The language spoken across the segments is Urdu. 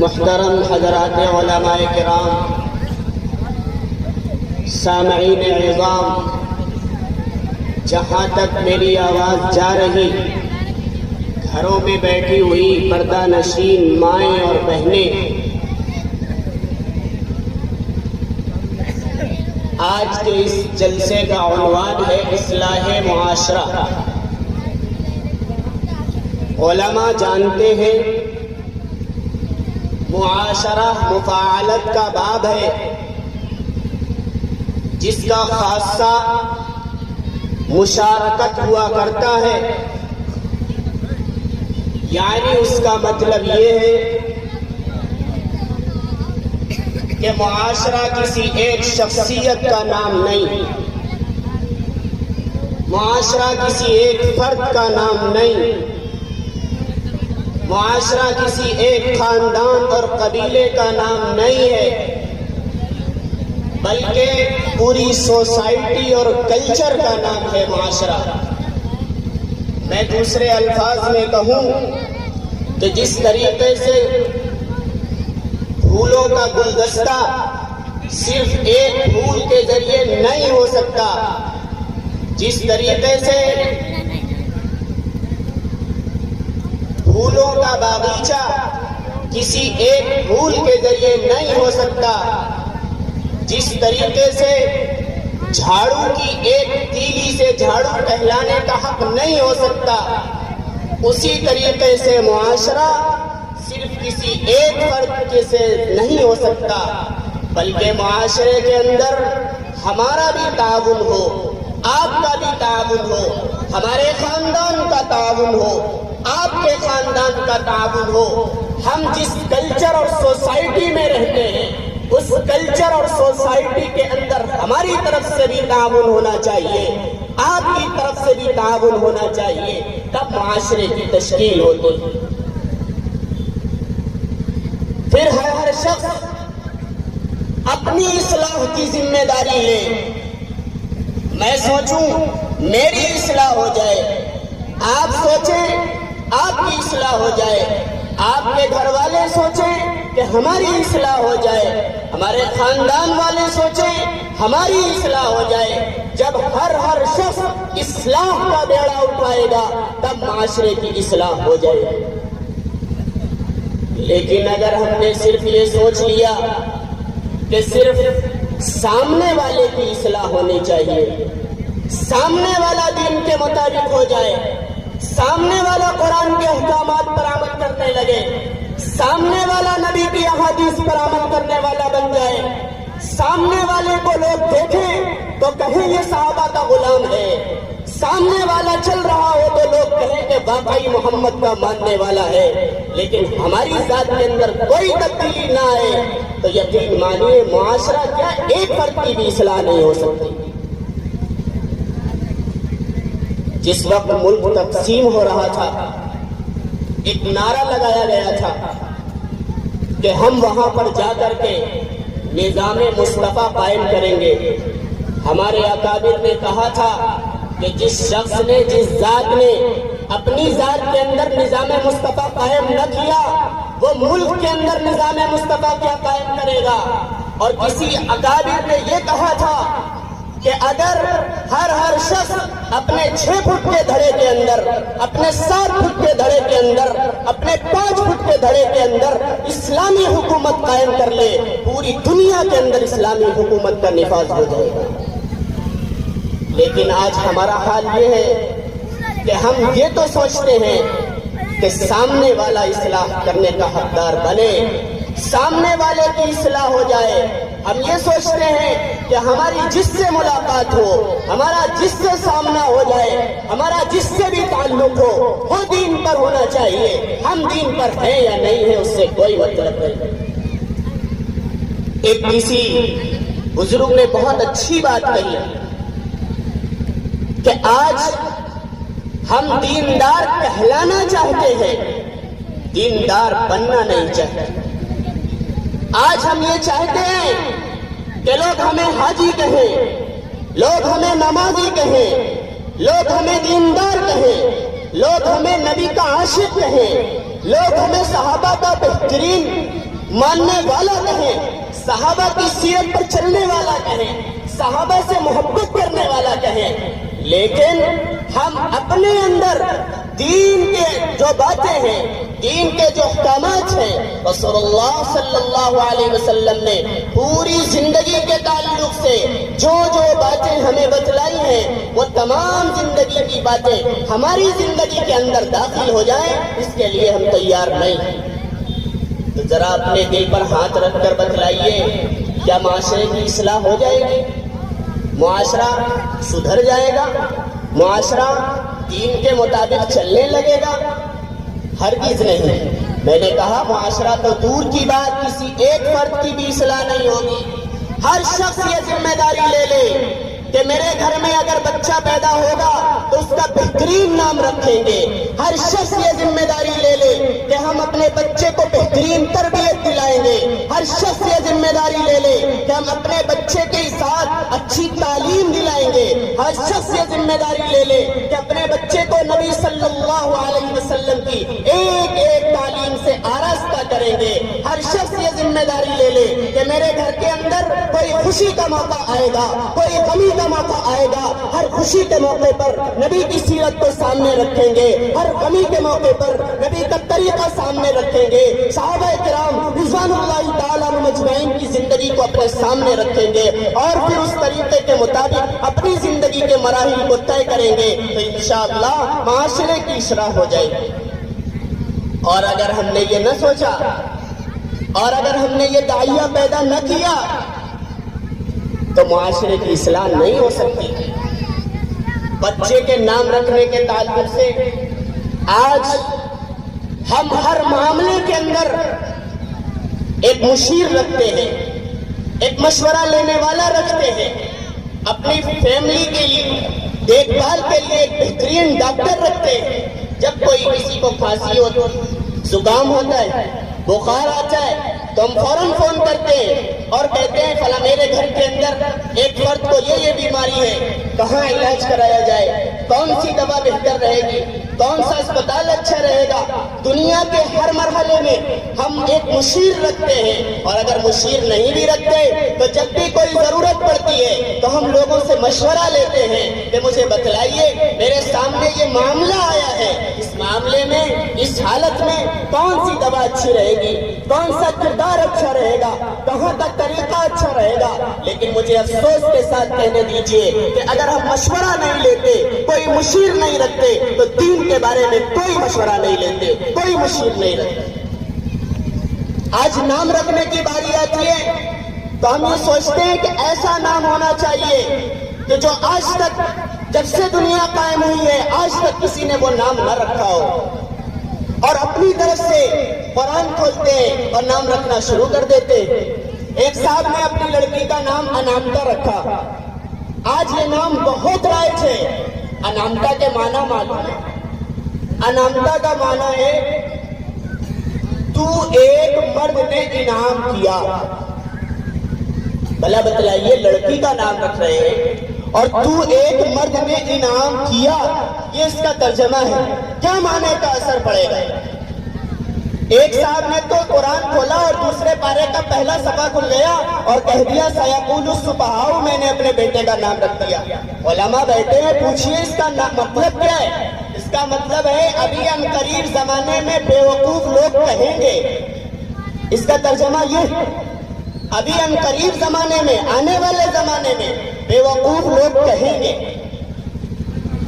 محترم حضرات علماء کرام، سامعین عظام، جہاں تک میری آواز جا رہی، گھروں میں بیٹھی ہوئی پردہ نشین مائیں اور بہنیں، آج کے اس جلسے کا عنوان ہے اصلاح معاشرہ۔ علماء جانتے ہیں معاشرہ مفاعلت کا باب ہے، جس کا خاصہ مشارکت ہوا کرتا ہے، یعنی اس کا مطلب یہ ہے کہ معاشرہ کسی ایک شخصیت کا نام نہیں، معاشرہ کسی ایک فرد کا نام نہیں، معاشرہ کسی ایک خاندان اور قبیلے کا نام نہیں ہے، بلکہ پوری سوسائٹی اور کلچر کا نام ہے معاشرہ۔ میں دوسرے الفاظ میں کہوں تو جس طریقے سے پھولوں کا گلدستہ صرف ایک پھول کے ذریعے نہیں ہو سکتا، جس طریقے سے پھولوں کا باغیچہ کسی ایک پھول کے ذریعے نہیں ہو سکتا، جس طریقے سے جھاڑو کی ایک تیلی سے جھاڑو کہلانے کا حق نہیں ہو سکتا، اسی طریقے سے معاشرہ صرف کسی ایک فرد کے سے نہیں ہو سکتا، بلکہ معاشرے کے اندر ہمارا بھی تعاون ہو، آپ کا بھی تعاون ہو، ہمارے خاندان کا تعاون ہو، آپ کے خاندان کا تعاون ہو۔ ہم جس کلچر اور سوسائٹی میں رہتے ہیں، اس کلچر اور سوسائٹی کے اندر ہماری طرف سے بھی تعاون ہونا چاہیے، آپ کی طرف سے بھی تعاون ہونا چاہیے، تب معاشرے کی تشکیل ہوتی ہے۔ پھر ہر شخص اپنی اصلاح کی ذمہ داری لے۔ میں سوچوں میری اصلاح ہو جائے، آپ سوچیں آپ کی اصلاح ہو جائے، آپ کے گھر والے سوچیں کہ ہماری اصلاح ہو جائے، ہمارے خاندان والے سوچیں ہماری اصلاح ہو جائے۔ جب ہر شخص اصلاح کا بیڑا اٹھائے گا تب معاشرے کی اصلاح ہو جائے گی۔ لیکن اگر ہم نے صرف یہ سوچ لیا کہ صرف سامنے والے کی اصلاح ہونی چاہیے، سامنے والا دین کے مطابق ہو جائے، سامنے والا قرآن کے احکامات پر عمل کرنے لگے، سامنے والا نبی کی احادیث پر عمل کرنے والا بن جائے، سامنے والے کو لوگ دیکھیں تو کہیں یہ صحابہ کا غلام ہے، سامنے والا چل رہا ہو تو لوگ کہیں کہ واقعی محمد کا ماننے والا ہے، لیکن ہماری ذات کے اندر کوئی تبدیلی نہ آئے تو یقین مانیے معاشرہ کیا ایک فرد کی بھی اصلاح نہیں ہو سکتی۔ جس وقت ملک تقسیم ہو رہا تھا، ایک نعرہ لگایا گیا تھا کہ ہم وہاں پر جا کر کے نظام مصطفیٰ قائم کریں گے۔ ہمارے اکابر نے کہا تھا کہ جس شخص نے، جس ذات نے اپنی ذات کے اندر نظام مصطفیٰ قائم نہ کیا، وہ ملک کے اندر نظام مصطفیٰ کیا قائم کرے گا۔ اور کسی اکابر نے یہ کہا تھا کہ اگر ہر شخص اپنے 6 فٹ کے دھڑے کے اندر، اپنے 7 فٹ کے دھڑے کے اندر، اپنے 5 فٹ کے دھڑے کے اندر اسلامی حکومت قائم کر لے، پوری دنیا کے اندر اسلامی حکومت کا نفاذ ہو جائے گا۔ لیکن آج ہمارا حال یہ ہے کہ ہم یہ تو سوچتے ہیں کہ سامنے والا اصلاح کرنے کا حقدار بنے، سامنے والے کی اصلاح ہو جائے۔ ہم یہ سوچتے ہیں کہ ہماری جس سے ملاقات ہو، ہمارا جس سے سامنا ہو جائے، ہمارا جس سے بھی تعلق ہو، وہ دین پر ہونا چاہیے۔ ہم دین پر ہیں یا نہیں ہیں اس سے کوئی مطلب نہیں۔ ایک کسی بزرگ نے بہت اچھی بات کہی کہ آج ہم دیندار کہلانا چاہتے ہیں، دیندار بننا نہیں چاہتے۔ آج ہم یہ چاہتے ہیں کہ لوگ ہمیں حاجی کہیں، لوگ ہمیں نمازی کہیں، لوگ ہمیں دیندار کہیں، لوگ ہمیں نبی کا عاشق کہیں، لوگ ہمیں صحابہ کا بہترین ماننے والا کہیں، صحابہ کی سیرت پر چلنے والا کہیں، صحابہ سے محبت کرنے والا کہیں، لیکن ہم اپنے اندر دین کے جو باتیں ہیں، دین کے جو احکامات ہیں، رسول اللہ صلی اللہ علیہ وسلم نے پوری زندگی کے تعلق سے جو جو باتیں ہمیں بتلائی ہیں، وہ تمام زندگی کی باتیں ہماری زندگی کے اندر داخل ہو جائیں، اس کے لیے ہم تیار نہیں ہیں۔ تو ذرا اپنے دل پر ہاتھ رکھ کر بتلائیے، کیا معاشرے کی اصلاح ہو جائے گی؟ معاشرہ سدھر جائے گا؟ معاشرہ دین کے مطابق چلنے لگے گا؟ ہرگز نہیں۔ میں نے کہا معاشرہ تو دور کی بات، کسی ایک فرد کی بھی اصلاح نہیں ہوگی۔ ہر شخص یہ ذمہ داری لے لے کہ میرے گھر میں اگر بچہ پیدا ہوگا تو اس کا بہترین نام رکھیں گے۔ ہر شخص یہ ذمہ داری لے لے کہ ہم اپنے بچے کو بہترین تربیت دلائیں گے۔ ہر شخص یہ ذمہ داری لے لے کہ ہم اپنے بچے کے ساتھ اچھی تعلیم دلائیں گے۔ ہر شخص یہ ذمہ داری لے لے کہ اپنے بچے کو نبی صلی اللہ علیہ وسلم کی ایک ایک تعلیم سے آراستہ کریں گے۔ ہر شخص یہ ذمہ داری لے لے کہ میرے گھر کے اندر کوئی خوشی کا موقع آئے گا، کوئی غمی کا موقع آئے گا، ہر خوشی کے موقع پر نبی کی سیرت کو سامنے رکھیں گے، ہر غمی کے موقع پر نبی کا طریقہ سامنے رکھیں گے، صحابہ کرام رضوان اللہ تعالیٰ عنہم اجمعین کی زندگی کو اپنے سامنے رکھیں گے، اور پھر اس طریقے کے مطابق اپنی زندگی کے مراحل کو طے کریں گے، تو انشاءاللہ معاشرے کی اصلاح ہو جائے گی۔ اور اگر ہم نے یہ نہ سوچا، اور اگر ہم نے یہ داعیہ پیدا نہ کیا، تو معاشرے کی اصلاح نہیں ہو سکتی۔ بچے کے نام رکھنے کے تعلق سے آج ہم ہر معاملے کے اندر ایک مشیر رکھتے ہیں، ایک مشورہ لینے والا رکھتے ہیں، اپنی فیملی کے لیے دیکھ بھال کے لیے ایک بہترین ڈاکٹر رکھتے ہیں۔ جب کوئی کسی کو کھانسی ہوتی ہے، زکام ہوتا ہے، بخار آتا ہے، تو ہم فوراً فون کرتے ہیں اور کہتے ہیں فلاں میرے گھر کے اندر ایک فرد کو یہ بیماری ہے، کہاں علاج کرایا جائے، کون سی دوا بہتر رہے گی، کون سا اسپتال اچھا رہے گا۔ دنیا کے ہر مرحلے میں ہم ایک مشیر رکھتے ہیں، اور اگر مشیر نہیں بھی رکھتے تو جب بھی کوئی ضرورت پڑتی ہے تو ہم لوگوں سے مشورہ لیتے ہیں کہ مجھے بتلائیے میرے سامنے یہ معاملہ آیا ہے، اس معاملے میں، اس حالت میں کون سی دوا اچھی رہے گی، کون سا کردار اچھا رہے گا، کہاں کا طریقہ اچھا رہے گا۔ لیکن مجھے افسوس کے ساتھ کہنے دیجئے کہ اگر ہم مشورہ نہیں لیتے، کوئی مشیر نہیں رکھتے، تو دین کے بارے میں کوئی مشورہ نہیں لیتے، کوئی مشیر نہیں رکھتے۔ آج نام رکھنے کی باری آتی ہے تو ہم یہ سوچتے ہیں کہ ایسا نام ہونا چاہیے کہ جو آج تک، جب سے دنیا قائم ہوئی ہے، آج تک کسی نے وہ نام نہ رکھا ہو، اور اپنی طرف سے قرآن کھولتے ہیں اور نام رکھنا شروع کر دیتے۔ ایک صاحب نے اپنی لڑکی کا نام انامتا رکھا۔ آج یہ نام بہت رائج ہے۔ انامتا کے معنی معلوم ہے؟ انامتا کا معنی ہے تو ایک مرد نے انعام کیا۔ بھلا بتلائیے، لڑکی کا نام رکھ رہے ہیں اور تو ایک مرد نے انعام کیا، یہ اس کا ترجمہ ہے، کیا معنی کا اثر پڑے گا؟ ایک صاحب نے تو قرآن کھولا اور دوسرے پارے کا پہلا صفحہ کھل گیا اور کہہ دیا سیقول السفہاء، میں نے اپنے بیٹے کا نام رکھ دیا۔ علماء بیٹھے ہیں، پوچھئے اس کا مطلب کیا ہے؟ اس کا مطلب ہے ابھی ان قریب زمانے میں بے وقوف لوگ کہیں گے، اس کا ترجمہ یہ ہے، ابھی ان قریب زمانے میں، آنے والے زمانے میں بے وقوف لوگ کہیں گے۔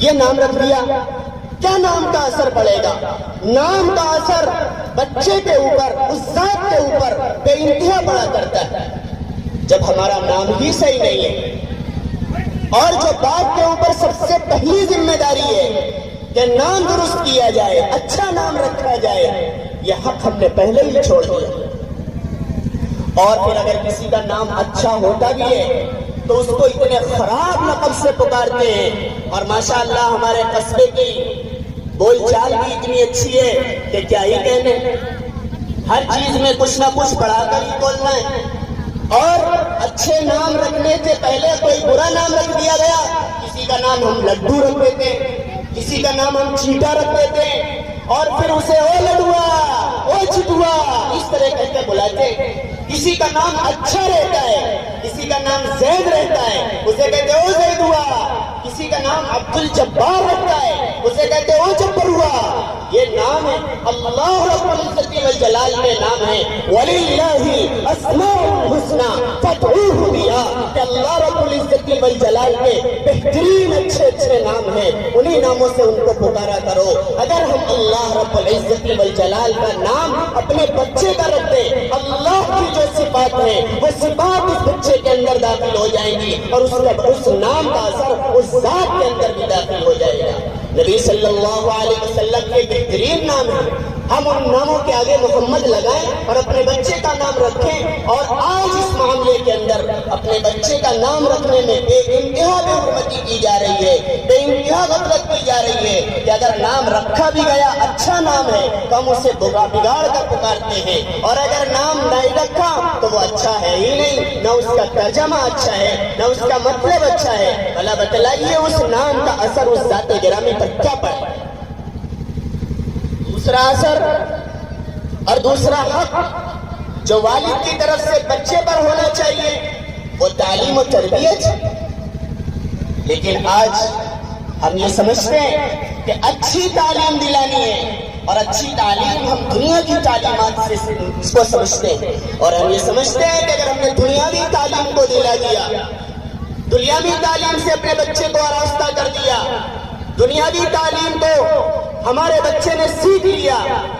یہ نام رکھ دیا، کیا نام کا اثر پڑے گا؟ نام کا اثر بچے کے اوپر، اس ذات کے اوپر بے انتہا پڑا کرتا ہے۔ جب ہمارا نام ہی صحیح نہیں ہے، اور جو باپ کے اوپر سب سے پہلی ذمہ داری ہے کہ نام درست کیا جائے، اچھا نام رکھا جائے، یہ حق ہم نے پہلے ہی چھوڑ دیا۔ اور پھر اگر کسی کا نام اچھا ہوتا بھی ہے تو اس کو اتنے خراب لقب سے پکارتے ہیں، اور ماشاءاللہ ہمارے قصبے کی بول چال بھی اتنی اچھی ہے کہ کیا ہی کہنے، ہر چیز میں کچھ نہ کچھ بڑھا کر ہی بولنا ہے۔ اور اچھے نام رکھنے سے پہلے کوئی برا نام رکھ دیا گیا، کسی کا نام ہم لڈو رکھ دیتے، کسی کا نام ہم چیٹا رکھ دیتے، اور پھر اسے او لڈوا او چٹوا، اس طرح کہہ کے بلاتے ہیں۔ کسی کا نام اچھا رہتا ہے، کسی کا نام زید رہتا ہے، اسے کہتے او زید ہوا۔ کسی کا نام عبد الجبار رہتا ہے، اسے کہتے او جبر ہوا۔ یہ نام ہے اللہ رب العزت والجلال کے نام ہے۔ وَلِلَّهِ أَسْمَاءُ الْحُسْنَى فَادْعُوهُ بِهَا، کہ اللہ رب العزت والجلال کے بہترین اچھے اچھے نام ہیں، انہی ناموں سے ان کو پکارا کرو۔ اگر ہم اللہ رب العزت والجلال کا نام اپنے بچے کا رکھ دیں، اللہ کی جو صفات ہیں وہ صفات اس بچے کے اندر داخل ہو جائیں گی، اور اس نام کا اثر اس ذات کے اندر بھی داخل ہو جائے گا۔ نبی صلی اللہ علیہ وسلم کے بہترین نام ہیں، ہم ان ناموں کے آگے محمد لگائیں اور اپنے بچے کا نام رکھیں۔ اور آج اس معاملے کے اندر اپنے بچے کا نام رکھنے میں بے انتہا بے حرمتی کی جا رہی ہے، بے انتہا غفلت کی جا رہی ہے کہ اگر نام رکھا بھی گیا اچھا نام ہے تو ہم اسے بگاڑ کر پکارتے ہیں، اور اگر نام نہیں رکھا تو وہ اچھا ہے ہی نہیں، نہ اس کا ترجمہ اچھا ہے، نہ اس کا مطلب اچھا ہے۔ بھلا بتلائیے اس نام کا اثر اس ذات گرامی پر کیا پڑے؟ دوسرا اثر اور دوسرا حق جو والد کی طرف سے بچے پر ہونا چاہیے وہ تعلیم و تربیت۔ لیکن آج ہم یہ سمجھتے ہیں کہ اچھی تعلیم دلانی ہے، اور اچھی تعلیم ہم دنیا کی تعلیمات سے اس کو سمجھتے ہیں، اور ہم یہ سمجھتے ہیں کہ اگر ہم نے دنیاوی تعلیم کو دلا دیا، دنیاوی تعلیم سے اپنے بچے کو آراستہ کر دیا، دنیاوی تعلیم کو ہمارے بچے نے سیکھ لیا،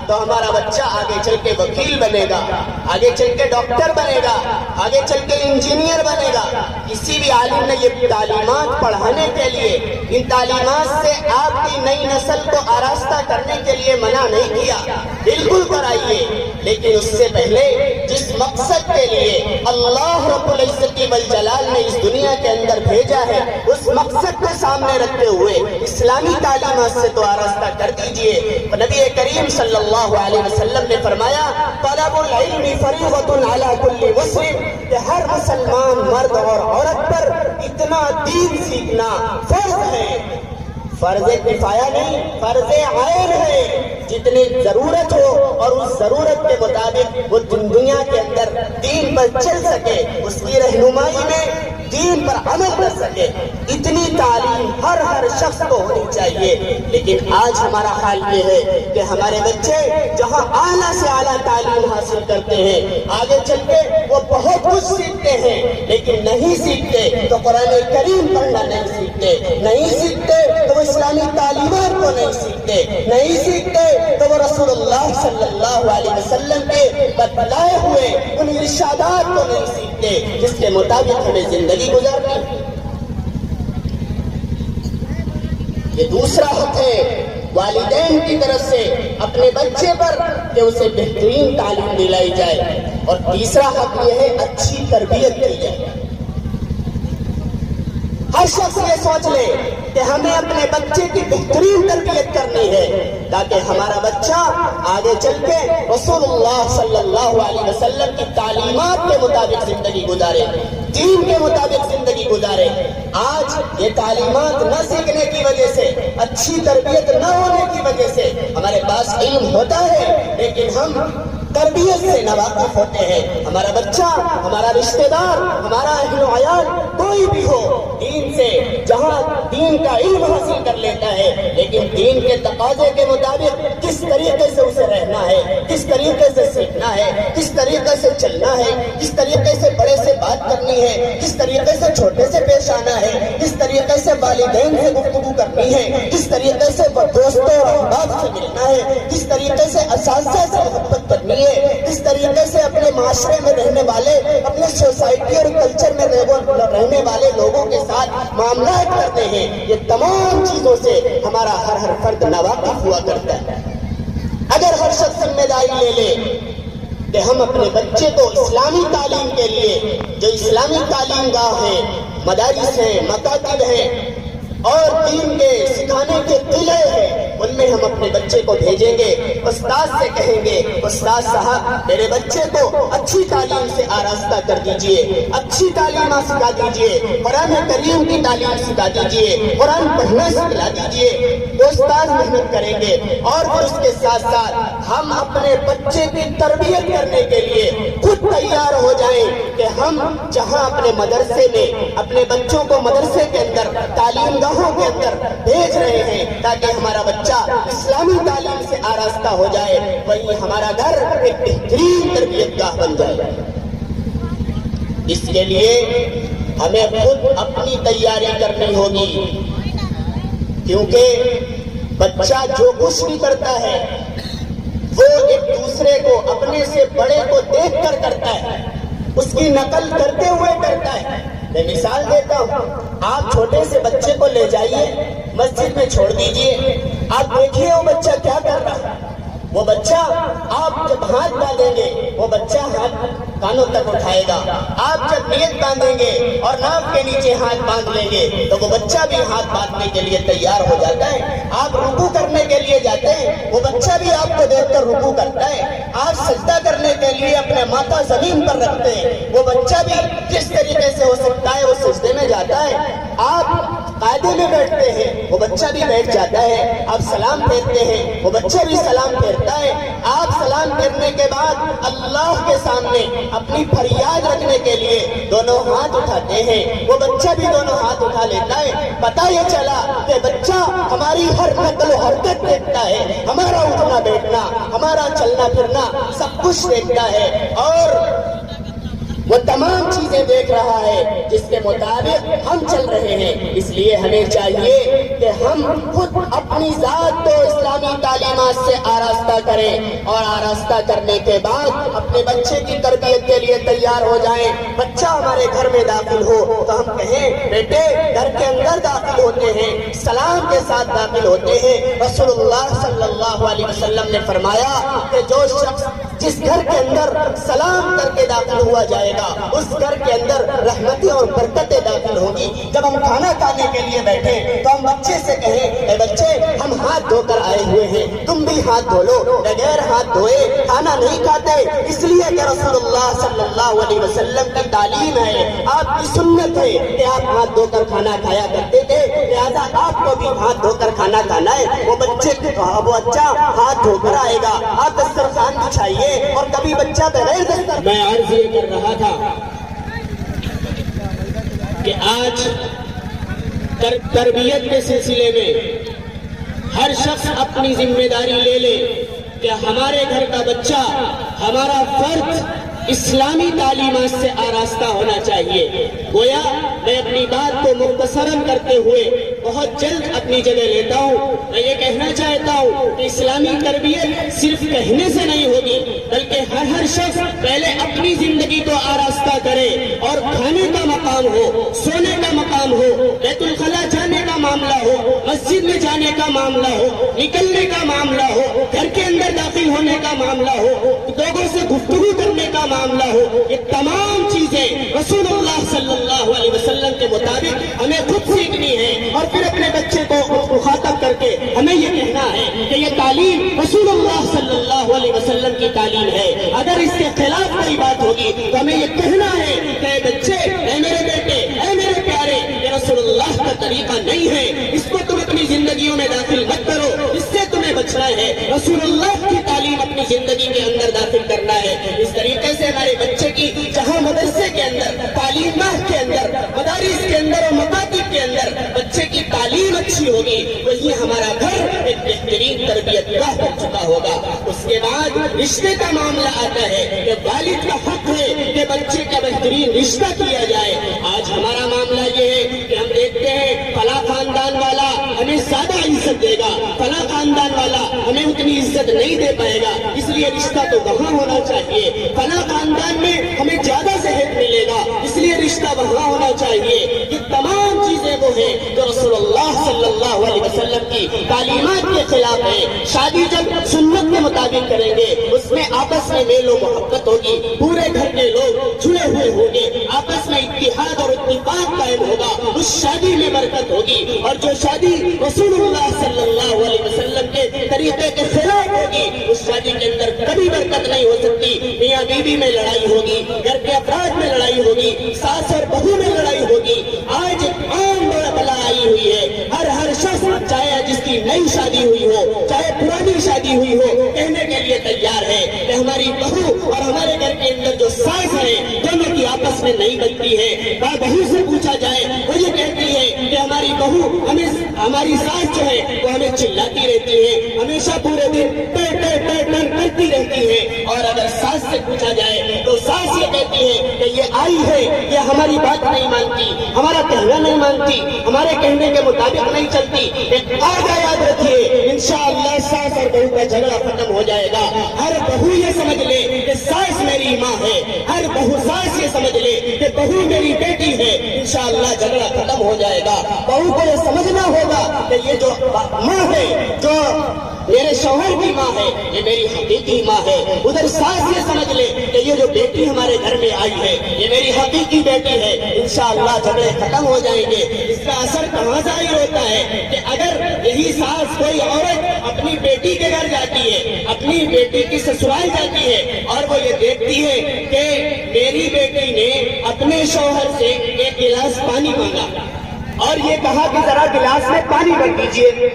تو ہمارا بچہ آگے چل کے وکیل بنے گا، آگے چل کے ڈاکٹر بنے گا، آگے چل کے انجینئر بنے گا۔ کسی بھی عالم نے یہ تعلیمات پڑھانے کے لیے، ان تعلیمات سے آپ کی نئی نسل کو آراستہ کرنے کے لیے منع نہیں کیا، بالکل کرائیے، لیکن اس سے پہلے جس مقصد کے لیے اللہ رب العزت والجلال نے اس دنیا کے اندر بھیجا ہے، اس مقصد کو سامنے رکھتے ہوئے اسلامی تعلیمات سے تو آراستہ کر دیجئے۔ نبی کریم صلی اللہ علیہ وسلم نے فرمایا طلب العلم فریضۃ علی کل مسلم، کہ ہر مسلمان مرد اور عورت پر اتنا دین سیکھنا فرض ہے، فرض کفایہ نہیں، فرض عین ہے۔ جتنی ضرورت ہو اور اس ضرورت کے مطابق وہ دنیا کے اندر دین پر چل سکے، اس کی رہنمائی میں دین پر عمل کر سکے، اتنی تعلیم ہر شخص کو ہونی چاہیے۔ لیکن آج ہمارا حال یہ ہے کہ ہمارے بچے جہاں اعلیٰ سے اعلیٰ تعلیم حاصل کرتے ہیں، آگے چل کے وہ بہت کچھ سیکھتے ہیں، لیکن نہیں سیکھتے تو قرآن کریم پڑھنا نہیں سیکھتے، نہیں سیکھتے تو وہ اسلامی تعلیمات کو نہیں سیکھتے، نہیں سیکھتے تو وہ رسول اللہ صلی اللہ علیہ وسلم کے بتلائے ہوئے ان ارشادات کو نہیں سیکھتے جس کے مطابق ہمیں زندگی گزارنی۔ یہ دوسرا حق ہے والدین کی طرف سے اپنے بچے پر کہ اسے بہترین تعلیم دلائی جائے، اور تیسرا حق یہ ہے اچھی تربیت کی جائے۔ ہر شخص یہ سوچ لے کہ ہمیں اپنے بچے کی بہترین تربیت کرنی ہے تاکہ ہمارا بچہ آگے چل کے رسول اللہ صلی اللہ علیہ وسلم کی تعلیمات کے مطابق زندگی گزارے، دین کے مطابق زندگی گزارے۔ آج یہ تعلیمات نہ سیکھنے کی وجہ سے، اچھی تربیت نہ ہونے کی وجہ سے ہمارے پاس علم ہوتا ہے لیکن ہم تربیت سے ناواقف ہوتے ہیں۔ ہمارا بچہ، ہمارا رشتہ دار، ہمارا اہل و عیال کوئی بھی ہو، دین سے جہاں دین کا علم حاصل کر لیتا ہے، لیکن دین کے تقاضے کے مطابق کس طریقے سے اسے رہنا ہے، کس طریقے سے سیکھنا ہے، کس طریقے سے چلنا ہے، کس طریقے سے بڑے سے بات کرنی ہے، کس طریقے سے چھوٹے سے پیش آنا ہے، کس طریقے سے والدین سے گفتگو کرنی ہے، کس طریقے سے دوستوں اور احباب سے ملنا ہے، کس طریقے سے اساتذہ سے محبت کرنی ہے، کس طریقے سے اپنے معاشرے میں رہنے والے، اپنے سوسائٹی اور کلچر میں رہنے والے لوگوں کے ساتھ معاملات کرتے ہیں، یہ تمام چیزوں سے ہمارا ہر فرد ناواقف ہوا کرتا ہے۔ اگر ہر شخص ذمہ داری لے لے کہ ہم اپنے بچے کو اسلامی تعلیم کے لیے، جو اسلامی تعلیم گاہ ہیں، مدارس ہیں، مکاتب ہیں اور دین کے سکھانے کے قلعے ہیں، ان میں ہم اپنے بچے کو بھیجیں گے، استاد سے کہیں گے استاد صاحب میرے بچے کو اچھی تعلیم سے آراستہ کر دیجئے، اچھی تعلیم سکھا دیجئے، قرآن کریم کی تعلیم سکھا دیجئے، قرآن پڑھنا سکھا دیجئے۔ وہ استاد محنت کریں گے اور پھر اس کے ساتھ ساتھ ہم اپنے بچے کی تربیت کرنے کے لیے خود تیار ہو جائیں کہ ہم جہاں اپنے مدرسے میں اپنے بچوں کو مدرسے کے اندر تعلیم گاہوں کے اندر بھیج رہے ہیں تاکہ ہمارا بچہ اسلامی تعلیم سے آراستہ ہو جائے، وہی ہمارا گھر ایک بہترین تربیت گاہ بن جائے۔ اس کے لیے ہمیں خود اپنی تیاری کرنی ہوگی، کیونکہ بچہ جو کچھ بھی کرتا ہے وہ ایک دوسرے کو، اپنے سے بڑے کو دیکھ کر کرتا ہے، اس کی نقل کرتے ہوئے کرتا ہے۔ میں مثال دیتا ہوں، آپ چھوٹے سے بچے کو لے جائیے مسجد میں چھوڑ دیجئے، آپ دیکھیے وہ بچہ کیا کر رہا ہے۔ وہ بچہ آپ جب ہاتھ باندھیں گے وہ بچہ ہاتھ کانوں تک اٹھائے گا، آپ جب نیت باندھیں گے اور ناک کے نیچے ہاتھ باندھ لیں گے تو وہ بچہ بھی ہاتھ باندھنے کے لیے تیار ہو جاتا ہے۔ آپ رکوع کرنے کے لیے جاتے ہیں، وہ بچہ بھی آپ کو دیکھ کر رکوع کرتا ہے۔ آپ سجدہ کرنے کے لیے اپنے ماتھا زمین پر رکھتے ہیں، وہ بچہ بھی جس طریقے سے ہو سکتا ہے وہ سجدے میں جاتا ہے۔ آپ قاعدے میں بیٹھتے ہیں، وہ بچہ بھی بیٹھ جاتا ہے۔ آپ سلام پھیرتے ہیں، وہ بچہ بھی سلام پھیرتا ہے۔ آپ سلام پھیرنے کے بعد اللہ کے سامنے اپنی فریاد رکھنے کے لیے دونوں ہاتھ اٹھاتے ہیں، وہ بچہ بھی دونوں ہاتھ اٹھا لیتا ہے۔ پتہ یہ چلا کہ بچہ ہماری ہر نقل و حرکت دیکھتا ہے، ہمارا اٹھنا بیٹھنا، ہمارا چلنا پھرنا سب کچھ دیکھتا ہے، اور وہ تمام چیزیں دیکھ رہا ہے جس کے مطابق ہم چل رہے ہیں۔ اس لیے ہمیں چاہیے کہ ہم خود اپنی ذات کو اسلامی تعلیمات سے آراستہ کریں، اور آراستہ کرنے کے بعد اپنے بچے کی تربیت کے لیے تیار ہو جائیں۔ بچہ ہمارے گھر میں داخل ہو تو ہم کہیں بیٹے گھر کے اندر داخل ہوتے ہیں سلام کے ساتھ داخل ہوتے ہیں۔ رسول اللہ صلی اللہ علیہ وسلم نے فرمایا کہ جو شخص جس گھر کے اندر سلام کر کے داخل ہوا جائے گا اس گھر کے اندر رحمتیں اور برکتیں داخل ہوں گی۔ جب ہم کھانا کھانے کے لیے بیٹھے تو ہم بچے سے کہیں اے بچے ہم ہاتھ دھو کر آئے ہوئے ہیں، تم بھی ہاتھ دھو لو۔ بغیر ہاتھ دھوئے کھانا نہیں کھاتے، اس لیے کہ رسول اللہ صلی اللہ علیہ وسلم کی تعلیم ہے، آپ کی سنت ہے کہ آپ ہاتھ دھو کر کھانا کھایا کرتے تھے، لہذا آپ کو بھی ہاتھ دھو کر کھانا کھانا ہے۔ وہ بچہ ہاتھ دھو کر آئے گا، آپ دسترخوان بچھائیے، اور کبھی بچہ بغیر دسترخوان۔ میں عرض یہ کر رہا تھا کہ آج تربیت کے سلسلے میں ہر شخص اپنی ذمہ داری لے لے کہ ہمارے گھر کا بچہ، ہمارا فرد اسلامی تعلیمات سے آراستہ ہونا چاہیے۔ گویا میں اپنی بات کو مختصراً کرتے ہوئے بہت جلد اپنی جگہ لیتا ہوں۔ میں یہ کہنا چاہتا ہوں کہ اسلامی تربیت صرف کہنے سے نہیں ہوگی، بلکہ ہر شخص پہلے اپنی زندگی کو آراستہ کرے، اور کھانے کا مقام ہو، سونے کا مقام ہو، بیت الخلا جانے کا معاملہ ہو، مسجد میں جانے کا معاملہ ہو، نکلنے کا معاملہ ہو، گھر کے اندر داخل ہونے کا معاملہ ہو، لوگوں سے گفتگو کرنے کا معاملہ ہو، یہ تمام چیزیں رسول اللہ صلی اللہ علیہ وسلم کے مطابق ہمیں خود سیکھنی ہے، اور پھر اپنے بچے کو مخاطب کر کے ہمیں یہ کہنا ہے کہ یہ تعلیم رسول اللہ صلی اللہ علیہ وسلم کی تعلیم ہے۔ اگر اس کے خلاف کوئی بات ہوگی تو ہمیں یہ کہنا ہے کہ اے بچے، اے میرے بیٹے، اے میرے پیارے، یہ رسول اللہ کا طریقہ نہیں ہے، اس کو تم اپنی زندگیوں میں داخل مت کرو، اس سے تمہیں بچنا ہے۔ رسول اللہ کی تعلیم اپنی زندگی کے اندر داخل کرنا ہے۔ اس طریقے سے ہمارے بچے کی جہاں مدرسے کے اندر، تعلیمات کے اندر، مدارس کے اندر اور مکاتب کے اندر بچے کی تعلیم اچھی ہوگی، وہی ہمارا گھر ایک بہترین تربیت گاہ بن چکا ہوگا۔ اس کے بعد رشتے کا معاملہ آتا ہے کہ والد کا حق ہے کہ بچے کا بہترین رشتہ کیا جائے۔ آج ہمارا معاملہ یہ ہے کہ ہم دیکھتے ہیں فلاں خاندان والا ہمیں زیادہ عزت دے گا، فلاں خاندان والا ہمیں اتنی عزت نہیں دے پائے گا، اس لیے رشتہ تو وہاں ہونا چاہیے۔ فلاں خاندان میں ہمیں زیادہ صحت ملے گا، اس لیے رشتہ وہاں ہونا چاہیے۔ یہ تمام چیزیں وہ ہیں جو رسول اللہ صلی اللہ علیہ وسلم کی تعلیمات کے خلاف ہے۔ شادی جب سنت کے مطابق کریں گے اس میں آپس میں میل و محبت ہوگی، پورے گھر کے لوگ جڑے ہوئے ہوں گے، آپس میں اتحاد اور اتفاق قائم ہوگا اس شادی میں برکت ہوگی، اور جو شادی رسول اللہ صلی اللہ علیہ وسلم کے طریقے کے خلاف ہوگی اس شادی کے اندر کبھی برکت نہیں ہو سکتی۔ میاں بیوی میں لڑائی ہوگی، گھر کے افراد میں لڑائی ہوگی، ساس اور بہو میں لڑائی ہوگی۔ آج ایک عام بلا آئی ہوئی ہے، ہر شخص چاہے جس کی نئی شادی ہوئی ہو چاہے پرانی شادی ہوئی ہو کہنے کے لیے تیار ہے کہ ہماری بہو اور ہمارے گھر کے اندر جو ساس ہے دونوں کی آپس میں نہیں بنتی ہے۔ بہو سے پوچھا جائے وہ یہ کہتی ہے کہ ہماری بہو ہماری ساس جو ہے وہ ہمیں چلاتی رہتی ہے، ہمیشہ پورے دن ٹر کرتی رہتی ہے، اور اگر ساس سے پوچھا جائے تو ساس یہ کہتی ہے کہ یہ آئی ہے یہ ہماری بات نہیں مانتی، ہمارا کہنا نہیں مانتی، ہمارے کہنے کے مطابق نہیں چلتی۔ ایک قاعدہ یاد رکھیے، انشاءاللہ ساس اور بہو کا جھگڑا ختم ہو جائے گا۔ ہر بہو یہ سمجھ لے کہ ساس میری ماں ہے، ہر بہو ساس یہ سمجھ لے کہ بہو میری بیٹی ہے، انشاءاللہ جھگڑا ختم ہو جائے گا۔ بہو کو یہ سمجھنا ہوگا کہ یہ جو ماں ہے، جو میرے شوہر کی ماں ہے، یہ میری حقیقی ماں ہے۔ ادھر ساس یہ سمجھ لے کہ یہ جو بیٹی ہمارے گھر میں آئی ہے یہ میری حقیقی بیٹی ہے، انشاءاللہ جھگڑے ختم ہو جائیں گے۔ اس کا اثر کہاں ظاہر ہوتا ہے کہ اگر یہی ساس کوئی عورت اپنی بیٹی کے گھر جاتی ہے، اپنی بیٹی کی سسرال جاتی ہے، اور وہ یہ دیکھتی ہے کہ میری بیٹی نے اپنے شوہر سے ایک گلاس پانی مانگا اور یہ کہا کہ ذرا گلاس میں پانی بھر دیجیے،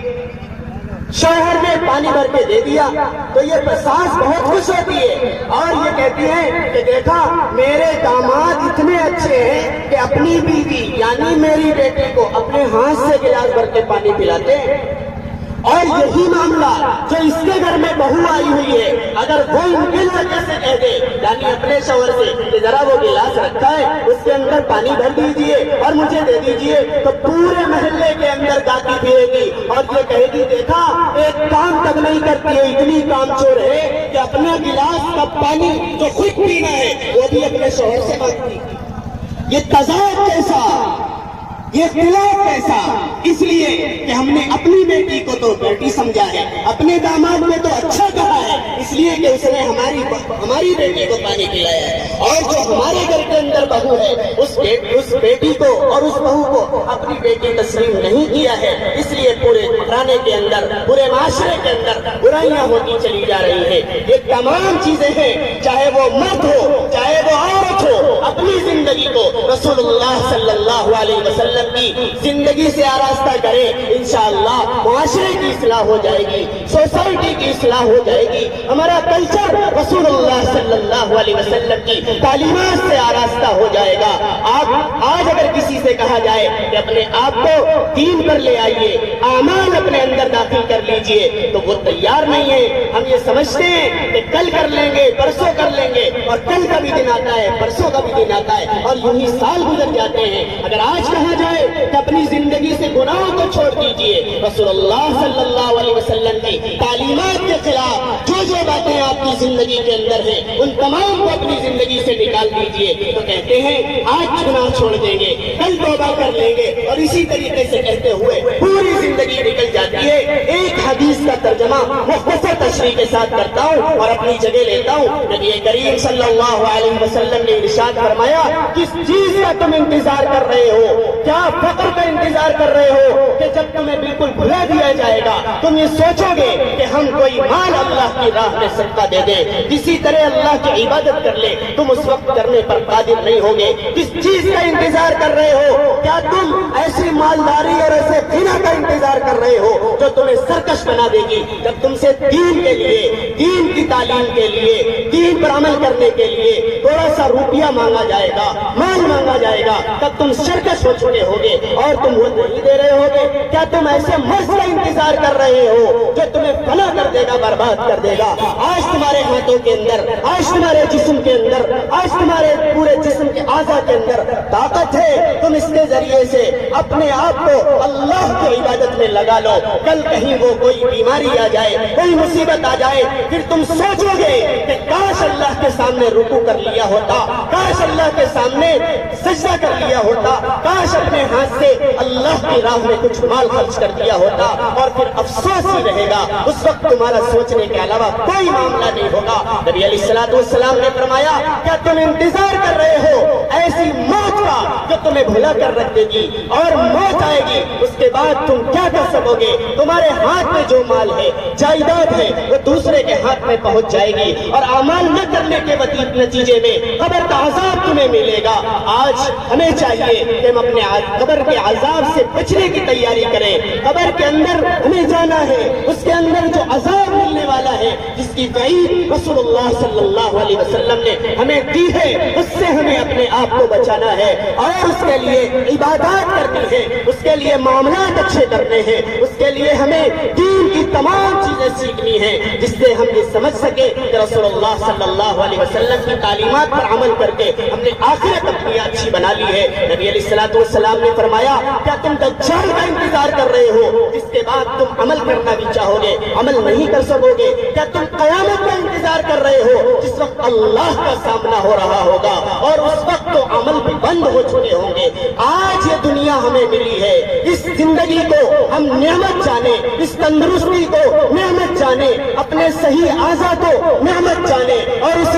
شوہر نے پانی بھر کے دے دیا تو یہ ساس بہت خوش ہوتی ہے اور یہ کہتی ہے کہ دیکھا میرے داماد اتنے اچھے ہیں کہ اپنی بیوی یعنی میری بیٹی کو اپنے ہاتھ سے گلاس بھر کے پانی پلاتے ہیں۔ اور یہی معاملہ جو اس کے گھر میں بہو آئی ہوئی ہے، اگر وہ ان کے وجہ سے کہہ دے یعنی اپنے شوہر سے کہ ذرا وہ گلاس رکھا ہے اس کے اندر پانی بھر دیجئے اور مجھے دے دیجئے، تو پورے محلے کے اندر گاتی پھرے گی اور یہ کہے گی دیکھا ایک کام تک نہیں کرتی ہے، اتنی کام چور ہے کہ اپنا گلاس کا پانی جو خود پینا ہے وہ بھی اپنے شوہر سے مانگتی۔ یہ تضاد کیسا، یہ اختلاف کیسا؟ اس لیے کہ ہم نے اپنی بیٹی کو تو بیٹی سمجھا ہے، اپنے داماد کو تو اچھا کہا ہے، اس لیے کہ اس نے ہماری بیٹی کو پانی پلایا ہے، اور جو ہمارے گھر کے اندر بہو ہے اس بیٹی کو اور اس بہو کو اپنی بیٹی تسلیم نہیں کیا ہے، اس لیے پورے گھرانے کے اندر پورے معاشرے کے اندر برائیاں ہوتی چلی جا رہی ہیں۔ یہ تمام چیزیں ہیں، چاہے وہ مرد ہو چاہے وہ عورت ہو، اپنی زندگی کو رسول اللہ صلی اللہ علیہ وسلم کی زندگی سے آراستہ کرے، انشاءاللہ معاشرے کی اصلاح ہو جائے گی، سوسائٹی کی اصلاح ہو جائے گی، ہمارا کلچر رسول اللہ صلی اللہ علیہ وسلم کی تعلیمات سے آراستہ ہو جائے گا۔ آج اگر کسی سے کہا جائے کہ اپنے آپ کو دین پر لے آئیے، اعمال اپنے اندر داخل کر لیجئے، تو وہ تیار نہیں ہے۔ ہم یہ سمجھتے ہیں کہ کل کر لیں گے، پرسوں کر لیں گے، اور کل کا بھی دن آتا ہے، پرسوں کا بھی دن آتا ہے، اور یوں ہی سال گزر جاتے ہیں۔ اگر آج کہا جائے کہ اپنی زندگی سے گناہوں کو چھوڑ دیجئے، رسول اللہ صلی اللہ علیہ وسلم کی تعلیمات کے خلاف جو باتیں آپ کی زندگی کے اندر ہیں ان تمام کو اپنی زندگی سے نکال دیجئے، تو کہتے ہیں آج گناہ چھوڑ دیں گے، کل توبہ کر لیں گے، اور اسی طریقے سے کہتے ہوئے پوری زندگی نکل جاتی ہے۔ ایک حدیث کا ترجمہ مختصر تشریح کے ساتھ کرتا ہوں اور اپنی جگہ لیتا ہوں۔ نبی کریم صلی اللہ علیہ وسلم نے ارشاد فرمایا، کس چیز کا تم انتظار کر رہے ہو؟ کیا فقر کا انتظار کر رہے ہو کہ جب تمہیں بالکل بھلا دیا جائے گا تم یہ سوچو گے کہ ہم کوئی مال اللہ کی راہ میں صدقہ دے دیں، کسی طرح اللہ کی عبادت کر لے، تم اس وقت کرنے پر قادر نہیں ہوگے۔ کس چیز کا انتظار کر رہے ہو؟ کیا تم ایسی مالداری اور ایسے غنا کا انتظار کر رہے ہو جو تمہیں سرکش بنا دے گی؟ جب تم سے دین کے لیے، دین کی تعلیم کے لیے، دین پر عمل کرنے کے لیے تھوڑا سا روپیہ مانگا جائے گا، مال مانگا جائے گا، تب تم سرکش ہو چکے ہوگے اور تم وہ نہیں دے رہے ہوگے۔ کیا تم ایسے مرض کا انتظار کر رہے ہو جو تمہیں فنا کر دے گا، برباد کر دے گا؟ آج تمہارے ہاتھوں کے اندر، آج تمہارے جسم کے اندر، آج تمہارے پورے جسم کے اعضاء کے اندر طاقت ہے، تم اس کے ذریعے سے اپنے آپ کو اللہ کی عبادت میں لگا لو۔ کل کہیں وہ کوئی بیماری آ جائے، کوئی مصیبت آ جائے، پھر تم سوچو گے کہ کاش اللہ کے کے سامنے رکوع کر لیا ہوتا، کاش اللہ کے سامنے سجدہ کر لیا ہوتا، کاش اپنے ہاتھ سے اللہ کی راہ میں کچھ مال خرچ کر دیا ہوتا، اور پھر افسوس ہی رہے گا، اس وقت تمہارا سوچنے کے علاوہ کوئی معاملہ نہیں ہوگا۔ نبی علیہ الصلوۃ والسلام نے فرمایا، کیا تم انتظار کر رہے ہو ایسی موت کا جو تمہیں بھلا کر رکھ دے گی، اور موت آئے گی اس کے بعد تم کیا کر سکو گے؟ تمہارے ہاتھ میں جو مال ہے، جائیداد ہے، وہ دوسرے کے ہاتھ میں پہنچ جائے گی، اور اعمال نہ کرنے کے نتیجے میں قبر کا عذاب تمہیں ملے گا۔ آج ہمیں چاہیے کہ ہم اپنے قبر کے عذاب سے بچنے کی تیاری کریں۔ قبر کے اندر ہمیں جانا ہے، اس کے اندر جو عذاب ملنے والا ہے، جس کی وعید رسول اللہ صلی اللہ علیہ وسلم نے ہمیں دی ہے، اس سے ہمیں اپنے آپ کو بچانا ہے، اور اس کے لیے عبادات کرنی ہے، اس کے لیے معاملات اچھے کرنے ہیں، اس کے لیے ہمیں دین کی تمام چیزیں سیکھنی ہیں، جس سے ہم یہ سمجھ سکیں کہ رسول اللہ صلی اللہ علیہ وسلم کی تعلیمات پر عمل کر کے ہم نے آخرت اپنی اچھی بنا لی ہے۔ نبی علیہ الصلوۃ والسلام نے فرمایا، کیا تم دجال کا انتظار کر رہے ہو جس کے بعد تم عمل کرنا بھی چاہو گے، عمل نہیں کر سکو گے؟ کیا تم قیامت کا انتظار کر رہے ہو جس وقت اللہ کا سامنا ہو رہا ہوگا اور اس وقت تو عمل بھی بند ہو چکے ہوں گے؟ آج یہ دنیا ہمیں ملی ہے، اس زندگی کو ہم نعمت جانے، اس تندرستی کو نعمت جانے، اپنے صحیح اعضاء کو نعمت جانے، اور اس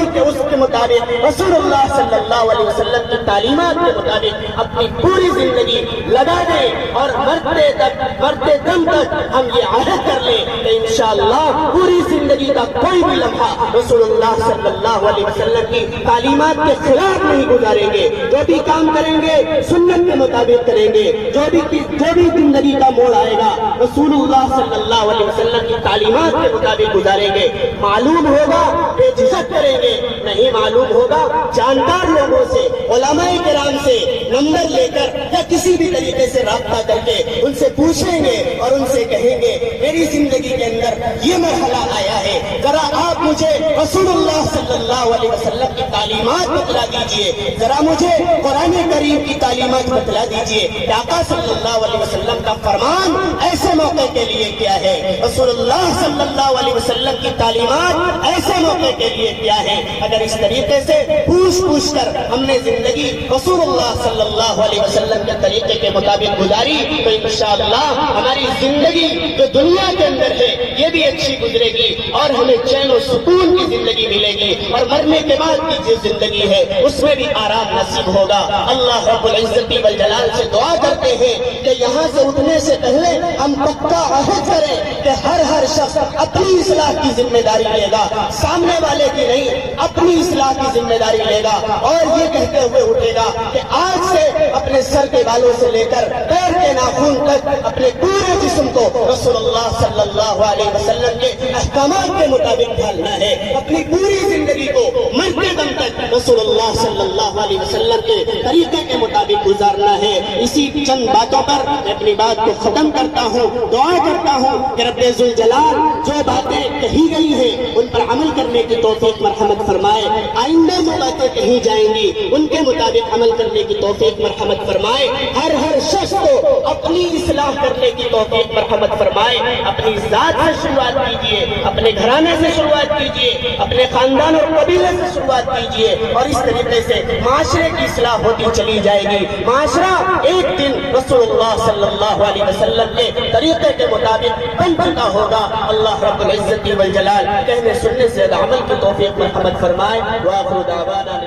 کے مطابق رسول اللہ صلی اللہ علیہ وسلم کی تعلیمات کے مطابق اپنی پوری زندگی لگا دیں، اور مرتے دم تک ہم یہ عہد کر لیں کہ انشاءاللہ پوری زندگی کا کوئی بھی لمحہ رسول اللہ صلی اللہ علیہ وسلم کی تعلیمات کے خلاف نہیں گزاریں گے۔ جو بھی کام کریں گے سنت کے مطابق کریں گے، جو بھی زندگی کا موڑ آئے گا رسول اللہ صلی اللہ علیہ وسلم کی تعلیمات کے مطابق گزاریں گے۔ معلوم ہوگا بے جھجک کریں گے، نہیں معلوم ہوگا جانکار لوگوں سے، علماء کرام سے نمبر لے کر یا کسی بھی طریقے سے رابطہ کر کے ان سے پوچھیں گے اور ان سے کہیں گے، میری زندگی کے اندر یہ مرحلہ آیا ہے، ذرا آپ مجھے رسول اللہ صلی اللہ علیہ وسلم کی تعلیمات بتلا دیجئے، ذرا مجھے قرآن کریم کی تعلیمات بتلا دیجئے کہ آقا صلی اللہ علیہ وسلم کا فرمان ایسے موقع کے لیے کیا ہے، رسول اللہ صلی اللہ علیہ وسلم کی تعلیمات ایسے موقع کے لیے کیا ہے۔ اگر اس طریقے سے پوچھ کر ہم نے زندگی رسول اللہ صلی اللہ علیہ وسلم کے طریقے کے مطابق گزاری تو انشاءاللہ ہماری زندگی جو دنیا کے اندر ہے یہ بھی اچھی گزرے گی، اور ہمیں چین و سکون کی زندگی ملے گی، اور مرنے کے بعد کی جو زندگی ہے اس میں بھی آرام نصیب ہوگا۔ اللہ رب العزت والجلال سے دعا کرتے ہیں کہ یہاں سے اٹھنے سے پہلے ہم پکا عہد کریں کہ ہر شخص اپنی اصلاح کی ذمہ داری لے گا، سامنے والے کی نہیں، اپنی اصلاح کی ذمہ داری لے گا، اور یہ کہتے ہوئے اٹھے گا کہ آج سے اپنے سر کے بالوں سے لے کر پیر کے ناخن تک اپنے پورے جسم کو رسول اللہ صلی اللہ علیہ وسلم کے احکامات کے مطابق ڈھالنا ہے، اپنی پوری زندگی کو مرتے دم تک رسول اللہ صلی اللہ علیہ وسلم کے طریقے کے مطابق گزارنا ہے۔ اسی چند باتوں پر میں اپنی بات کو ختم کرتا ہوں، دعا کرتا ہوں کہ رب ذوالجلال جو باتیں کہی گئی ہیں ان پر عمل کرنے کی توفیق مرحمت فرمائے، آئندہ جو باتیں کہی جائیں گی ان کے مطابق عمل کرنے کی توفیق مرحمت فرمائے، ہر شخص کو اپنی اصلاح کرنے کی توفیق مرحمت فرمائے۔ اپنی ذات سے شروعات کیجئے، اپنے گھرانے سے شروعات کیجئے، اپنے خاندان اور قبیلے سے شروعات کیجئے، اور اس طریقے سے معاشرے کی اصلاح ہوتی چلی جائے گی۔ معاشرہ ایک دن رسول اللہ صلی اللہ علیہ وسلم کے طریقے کے مطابق بن چکا ہوگا۔ اللہ رب العزت والجلال کہنے سننے سے عمل کی توفیق مرحمت فرمائے۔ وآخر دعوانا